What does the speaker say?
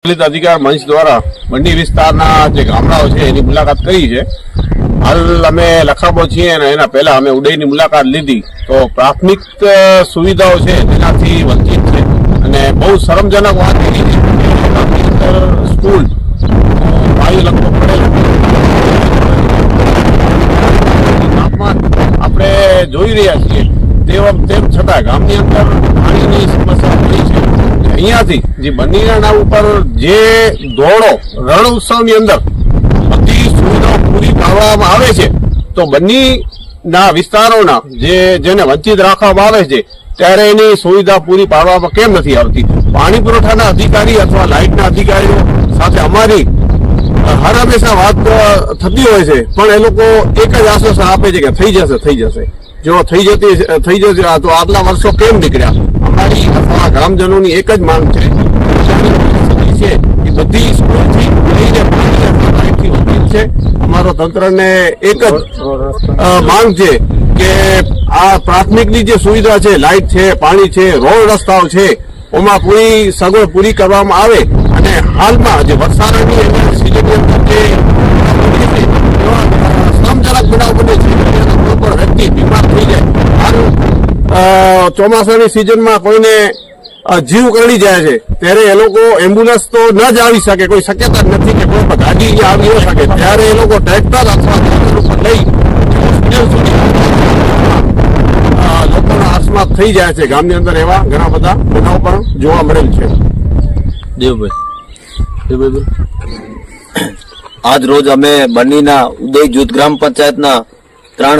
અધિકાર મંચ દ્વારા મંડી વિસ્તારના જે ગામડાઓ છે એની મુલાકાત કરી છે. હાલ અમે લખાબો છીએ અને એના પહેલા અમે ઉડઈની મુલાકાત લીધી તો પ્રાથમિક સુવિધાઓ છે તેનાથી વંચિત છે અને બહુ શરમજનક વાત એવી છે કે સ્કૂલ વાયુ લગભગ પડેલું તાપમાન આપણે જોઈ રહ્યા છીએ તેમ છતાં ગામની અંદર પાણીની સમસ્યા થઈ છે. અહીંયાથી જે બન્નીના નામ ઉપર જે દોડો રણ ઉત્સવની અંદર બધી સુવિધાઓ પૂરી પાડવામાં આવે છે તો બન્નીના વિસ્તારોના જેને વંચિત રાખવામાં આવે છે ત્યારે એની સુવિધા પૂરી પાડવામાં કેમ નથી આવતી? પાણી પુરવઠાના અધિકારી અથવા લાઇટના અધિકારીઓ સાથે અમારી હર હંમેશા વાત થતી હોય છે પણ એ લોકો એક જ આશ્વાસન આપે છે કે થઈ જશે. જો થઈ જશે તો આટલા વર્ષો કેમ નીકળ્યા? અમારી અથવા ગ્રામજનોની એક જ માંગ છે કે બધી સ્કૂલથી લઈને પાણીથી વંચિત છે. અમારો તંત્રને એક જ માંગ છે કે આ પ્રાથમિકની જે સુવિધા છે, લાઇટ છે, પાણી છે, રોડ રસ્તાઓ છે, એમાં પૂરી સગવડ પૂરી કરવામાં આવે અને હાલમાં જે વરસાદની સિઝનની અંદર જે શ્રમજનક બનાવ બને છે કોઈ પણ વ્યક્તિ બીમાર થઈ જાય. ચોમાસાની સિઝનમાં કોઈને જીવ કરડી જાય છે ત્યારે એ લોકો એમ્બ્યુલન્સ તો ન જ આવી શકે, કોઈ શક્યતા નથી કે કોઈ ગાડી આવી ન શકે, ત્યારે એ લોકો ટ્રેક્ટર અથવા લઈ હોસ્પિટલ સુધી લોકોના અકસ્માત થઈ જાય છે. ગામની અંદર એવા ઘણા બધા બનાવ પણ જોવા મળેલ છે. દેવભાઈ આજ રોજ અમે બન્નીના ઉદય જૂથ ગ્રામ પંચાયતના